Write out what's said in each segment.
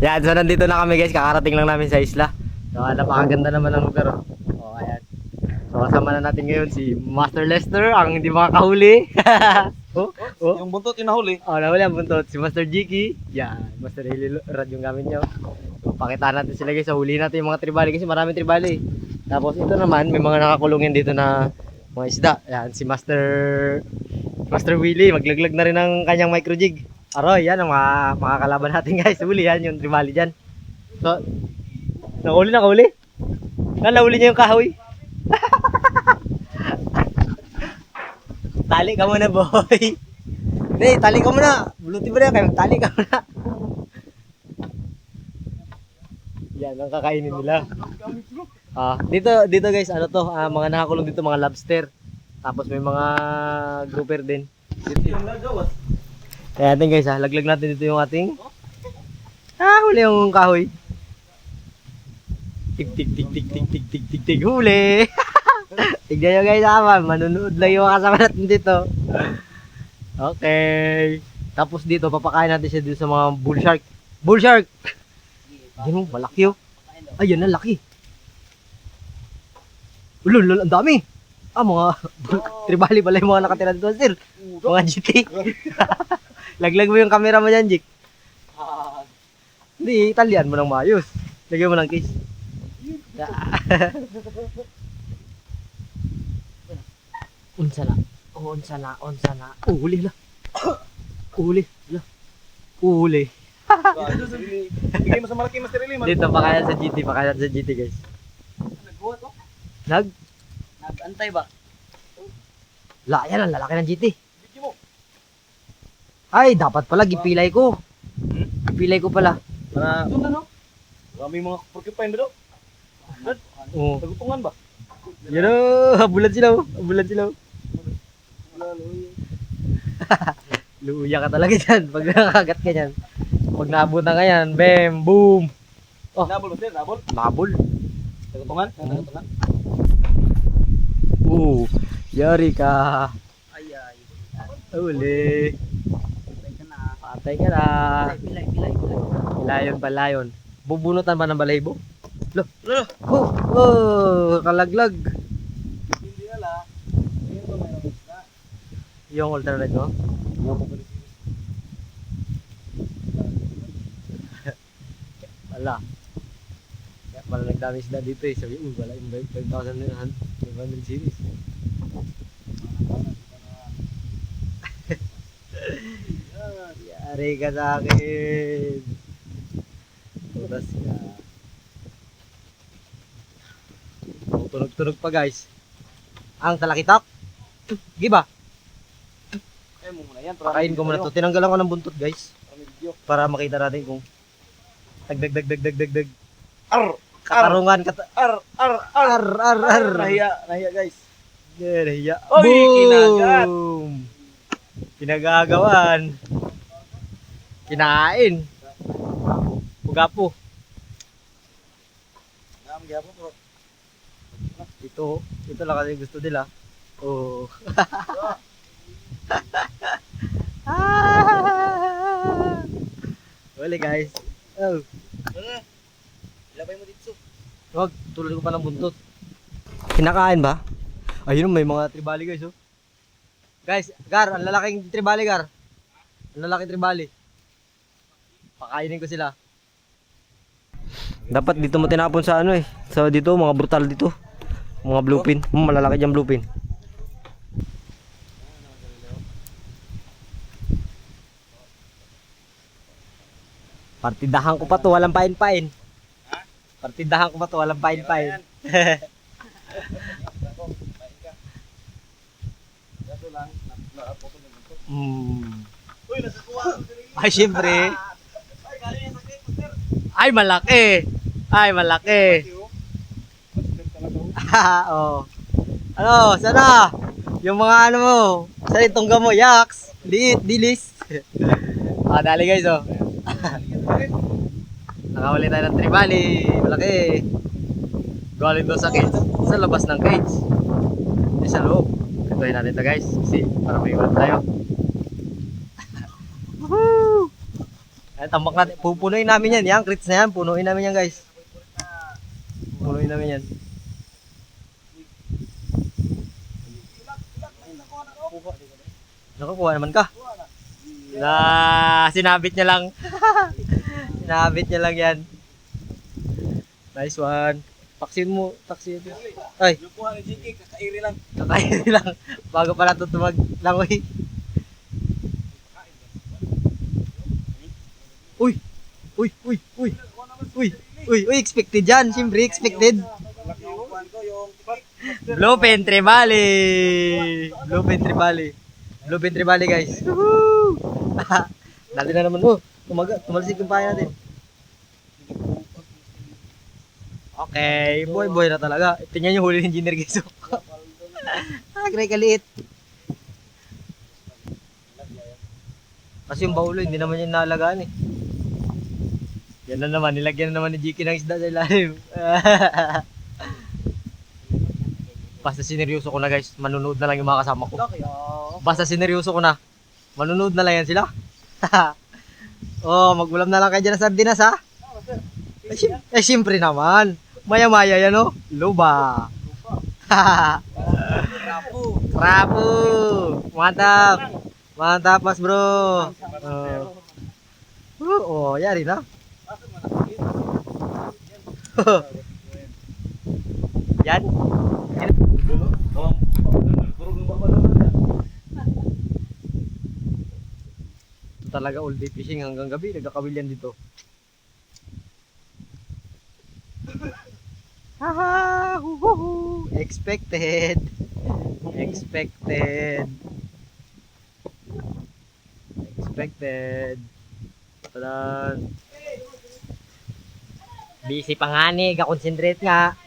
Yan, so nandito na kami guys, kakarating lang namin sa isla. So napakaganda naman ng lugar. Oh, ayan. So kasama na natin ngayon si Master Lester, ang hindi makakahuli. Yung buntot inahuli. Oh, nahuli ang buntot. Si Master Jiki. Yan, Master Hili Rad yung gamit nyo. So pakitaan natin sila guys, so huli natin yung mga tribali kasi maraming tribali. Tapos ito naman, may mga nakakulungin dito na mga isda. Yan, si Master Willie, maglaglag na rin ng kanyang micro jig. Aroy, yan ang mga kalaban natin guys. Huli yan, yung tribali dyan. So, nakahuli. Nahuli niya yung kahoy. Tali ka muna, boy. Hindi, tali ka muna. Buluti mo na, kayo tali ka muna. Yan, ang kakainin nila. Dito guys, ano to, mga nakakulong dito, mga lobster. Tapos may mga grouper din. Yung nagawas. Kaya natin guys, laglag natin dito yung ating huli yung kahoy. Tik, huli. Tignan nyo guys, manunood lang yung kasama natin dito. Okay. Tapos dito, papakain natin siya dito sa mga bull shark. Bull shark! Yan, malaki oh. Ayun na, laki. Ulul, ang dami. Mga tribali pala yung mga nakatira dito, sir. Mga GT. Laglag mo yung camera mo dyan, Jik. Hindi, italian mo ng maayos. Lagyan mo ng case. Unsa na. Uhuli la. Uhuli. Bigay mo sa malaki, Master Eli. Dito, pakayan sa GT guys. Nagbuhat oh. Nag-antay ba? Yan ang lalaki ng GT. Video mo. Ay, dapat pala, gipilay ko. Gipilay ko pala. Para, doon na no? Marami mga porcupine ba daw? Oo. Nagutungan ba? Yan o, habulan sila o. Luya ka talaga dyan pag nakakagat ka dyan. Pag naabutan ka yan, bam, boom. Oh. Nabol ba sir? Nabol? Nabol. Nagutungan? Nagutungan? Yari ka. Ay. Uli. Patay ka na. Pilay. Layon. Bubunutan ba ng balahibo? Lalo. Kalaglag. Hindi ala. Ito mayroon isda. Yung alternate mo? Wala. Kaya pala nagdami sila dito eh. Sabi, wala yung 5,000 series. Yari ka sa akin. Tutas ka. Tunog pa guys. Ang talakitok. Giba. Eh mo muna yan. Pakain ko muna to. Tinanggalan ko ng buntot guys. Video. Para makita natin kung tagdag. Ar. Katarungan. Ar. Nahiya guys. Nahiya. Oy, kinagat. Pinagagawan. Kinain. Pugapo. Gyapon bro. Ito lang kasi gusto nila. Oh. Wala guys. Oh. Ilabay mo dito. Wag, tulad ko pa ng buntot. Kinakain ba? Ayun, may mga tribali guys oh. Guys, Gar, ang lalaking tribali Gar. Ang lalaking tribali. Pakainin ko sila. Dapat dito mo tinapon sa ano eh. So dito, mga brutal dito. Mga bluefin. Malalaki dyan bluefin. Partidahan ko pa to, walang pain-pain. Partidahan ko pa to, walang pain-pain. Uy, nakakuha ko diri. Ay, syempre. Ay, galing yan sa cake, Master. Ay, malaki. Master talaga oh. Oh. Ano, sana? Yung mga ano mo, sana itong gamo, yaks. Liit, dilis. Dali guys oh. Nakahuli tayo ng tribali. Malaki. Galing doon sa cage. Sa labas ng cage. Hindi sa loob. Kantuhin natin ito guys. Kasi para may ulam tayo. Woohoo! Ay, tambak natin. Pupunuin namin yan. Yan, crits na yan. Punuin namin yan, guys. Punuin namin yan. Nakakuha naman ka. Sinabit niya lang. Sinabit niya lang yan. Nice one. Taksin mo. Taksin. Ay, Yung kuha ni JK, kakairi lang. kakain lang. Bago pala ito tumaglangoy. Uy! Uy! Uy! Uy! Uy! Uy! Uy! Expected yan. Siyempre, expected. Laki yung kuhan ko, yung tiktik. Bluefin Trevally! Bluefin Trevally. Bluefin Trevally, guys. Woohoo! Dali na naman. Oh, tumalsik yung paya natin. Okay, boy na talaga. Tingnan yung huli ni Engineer Giso. Gray kaliit. Kasi yung baulo, hindi naman yung nalagaan eh. Yan na naman, nilagyan na naman ni Jiki ng isda sa ilalim. Basta sineryoso ko na guys, manunood na lang yung mga kasama ko. Laki ah. Basta sineryoso ko na, manunood na lang yan sila. Oh, magulam na lang kayo dyan ng sardinas ha. Siyempre naman. Maya-maya yan oh. Luba. Rapo. Krapo. Mantap. Mantap mas bro. Oh, yari na. Yan. Ito talaga all day fishing hanggang gabi. Nagkakawil yan dito. Haha, huhuhu. Expected. Expected. Expected. Tadan. Busy pa nga ni, concentrate nga.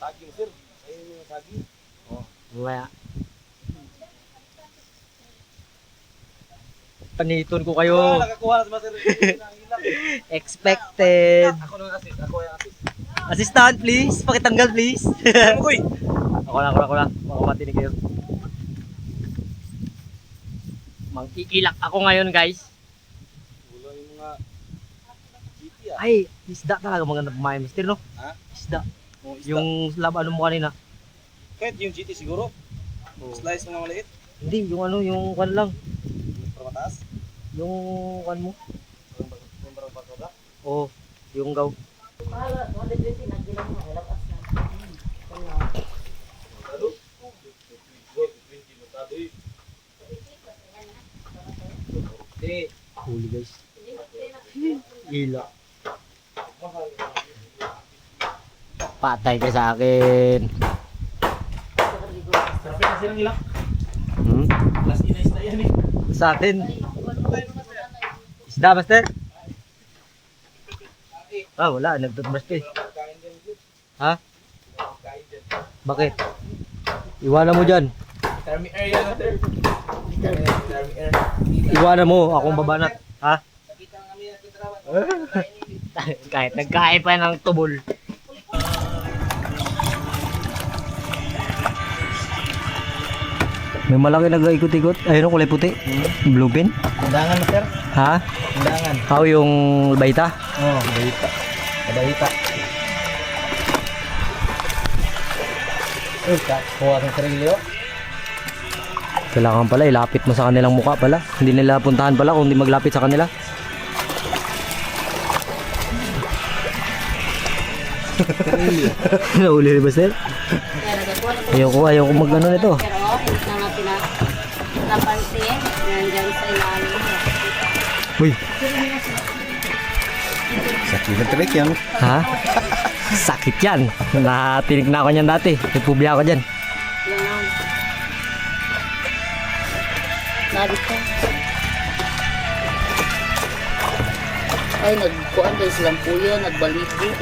Saging sir. Ayun yung saging. Oh, mamaya. Paniton ko kayo. Nakakuha na si Master. Expected. Ako nang assist. Ako yung assist. Assistant, please. Pakitanggal, please. Uy! Ako lang. Baka matinig kayo. Mag-iilak ako ngayon, guys. Wala yung mga GT ah. Ay, isda talaga maganda kumain, mister, no? Ha? Isda. Oh, isda. Yung ano mo kanina. Kahit yung GT siguro. Oh. Slice mo na maliit. Hindi, yung kan lang. Para mataas. Yung kan mo. Yung barang barkoda. Oh, yung gaw. Huli guys. Ila. Patay ka sa akin. Sabi na silang ilang. Hmm? Last ina yan eh. Sa atin. Isda, master? Ah, wala. Nagtutbrush ka eh. Kain din yun. Ha? Kain din. Bakit? Iwanan mo dyan. Termi air yan sir. Termi air. Iwanan mo. Akong babanat. Ha? Nakita nga kami na kitrawan. Kahit nagkain pa ng tubol. May malaki nag-ikot-ikot. Ayun, kulay puti. Bluefin. Undangan sir. Ha? Undangan. How yung baita? Oh, balita. Balita. Kuha ng trilyo. Kailangan pala ilapit mo sa kanilang mukha pala. Hindi nila puntahan pala kung hindi maglapit sa kanila. Nauli ba sir? Ayoko mag ano nito. Pero hindi na natin napansin. Nandiyan sa ilalim. Uy, Sakit na trek yan. ha? Sakit yan. Natinig na ako niyan dati. May pubya ako dyan. Yan. Nabit ka. Ay, nagkuhan kayo silang puyo, nagbalibig,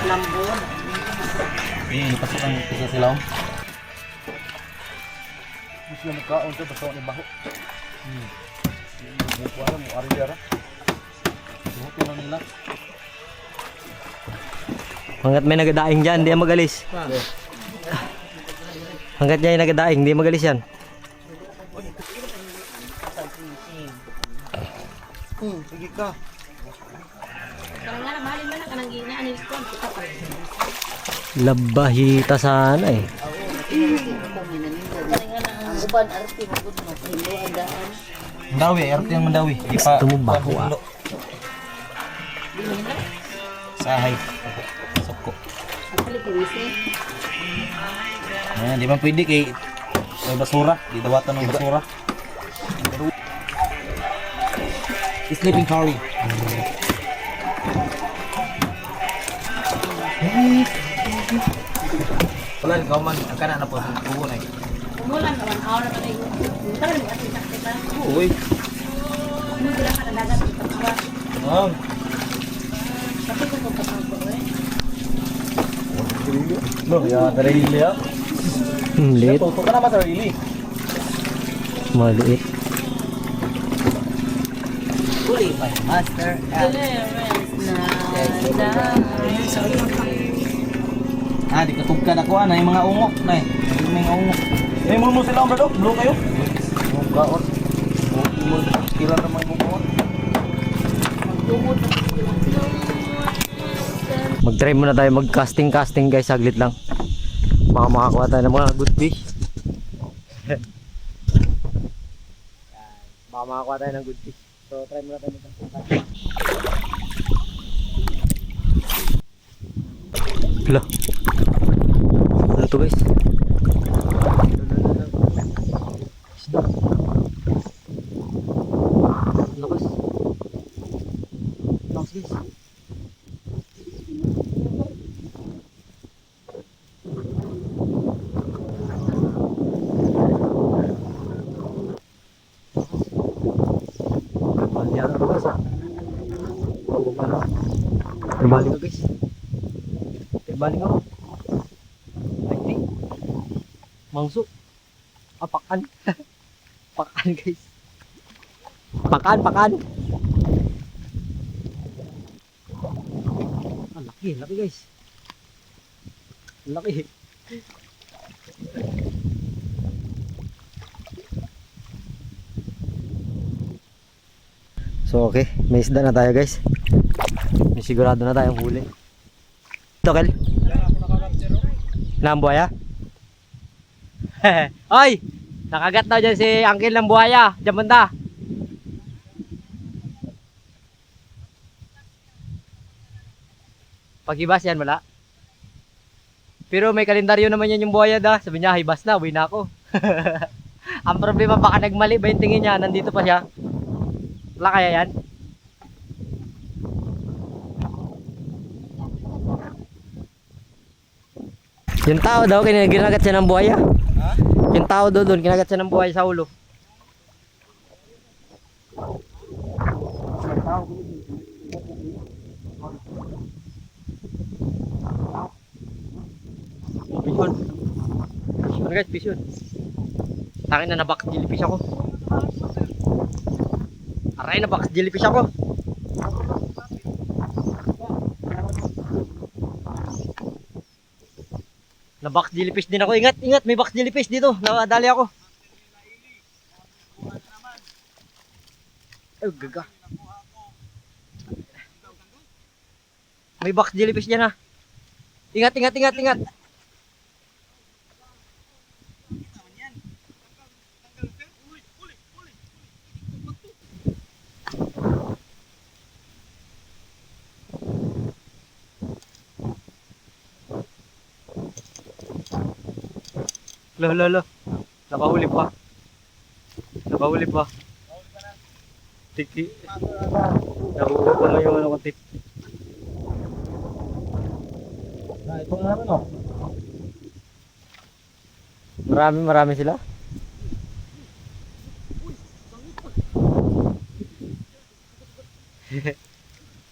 lambon. Pasok ang isa sila. Gusto na magkaon to pasok ni baho. Kuha mo ariya ra. Buto na nila. Hanggat may nagadaing dyan, hindi yan magalis. Hanggat niya yung nagadaing, hindi magalis yan. Sige ka. kanang gina ani ko kita pa. Labahita sana eh. Ang uban arte mo gud mo hilo andaan. Mandawi, arte yung mandawi. Di pa. Gusto mo ba? Wa. Sahay. Soko. Actually kinisi. Ayan, di man pwede kay may basura. Di dawatan ng basura. Sleeping curry. Wala rin kauman. Ang kanan na po. Bubo na eh. Umulan ka 1 hour na kay. Tagal mo atin kita. Uy. Ano sila ka na dagat kita pa. Tapi ko pa ko eh. No, ya darili ya. Liit. Tutok ka naman sa darili. Maliit. Uli pa. Master. Di katugkad ako na yung mga ungok na eh. Yung mga ungok. Eh, mo sila bro, bro kayo. Kaon. Kira naman mo kaon. Mag-try muna tayo mag-casting guys, saglit lang. Baka makakuha tayo ng mga good fish. Baka makakuha tayo ng good fish. So try muna tayo mag-casting. Hala. Ano to guys? Lakas. Lakas guys. Terbalik guys. Terbalik ako. Ay, mangso. Pakan. Pakan guys. Pakan. Ah, laki guys. Laki. So okay, may isda na tayo guys. May sigurado na tayong huli. Ito Kel? Ng buhaya? Oy! Nakagat daw dyan si Uncle ng buhaya. Diyan banda. Pag-ibas yan wala. Pero may kalendaryo naman yan yung buhaya da. Sabi niya, hibas na, uwi na ako. Ang problema baka nagmali ba yung tingin niya, nandito pa siya. Wala kaya yan? Yung tao daw, kinagat siya ng buhaya. Ha? Yung tao doon, kinagat siya ng buhaya sa ulo. Pishon. Pishon guys, pishon. Takin na nabak jellyfish ako. Aray, nabak jellyfish ako. Na-box jellyfish din ako. Ingat, may box jellyfish dito. Nakadali ako. Ay, gaga. May box jellyfish dyan ha. Ingat. Lo. Nakahuli pa. Tiki. Nakuha pa lang yung ano ko tip. Ito nga rin oh. Marami sila.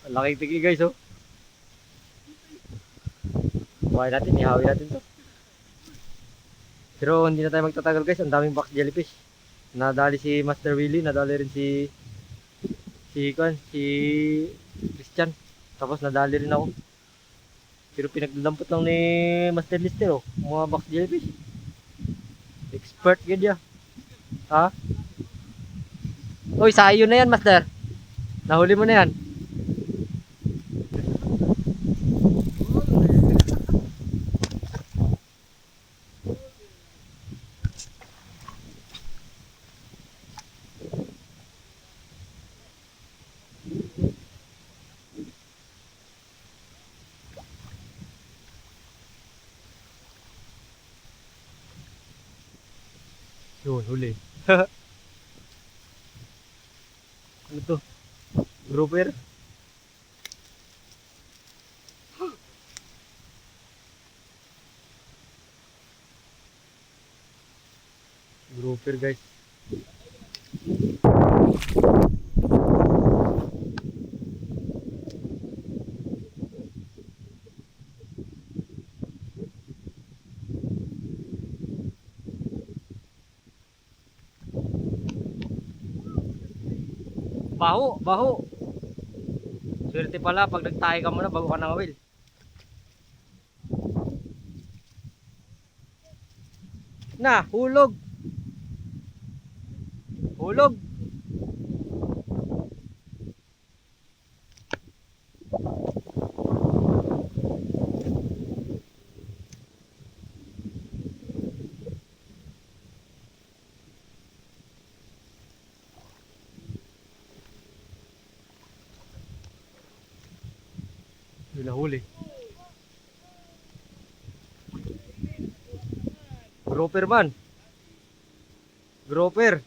Laking tiki guys oh. Buhay natin, ihawi natin to. Pero hindi na tayo magtatagal guys, ang daming box jellyfish. Nadali si Master Willie, nadali rin si Christian. Tapos nadali rin ako. Pero pinagdampot lang ni Master Lister oh, mga box jellyfish. Expert gid ya. Ha? Oy, sayo na yan, Master. Nahuli mo na yan. Yun, huli. Ano to? Grouper? Grouper guys. Baho, baho. Swerte pala pag nagtahi ka muna bago ka nangawil. Na, hulog. Hulog. Yun na huli. Grouper man. Grouper.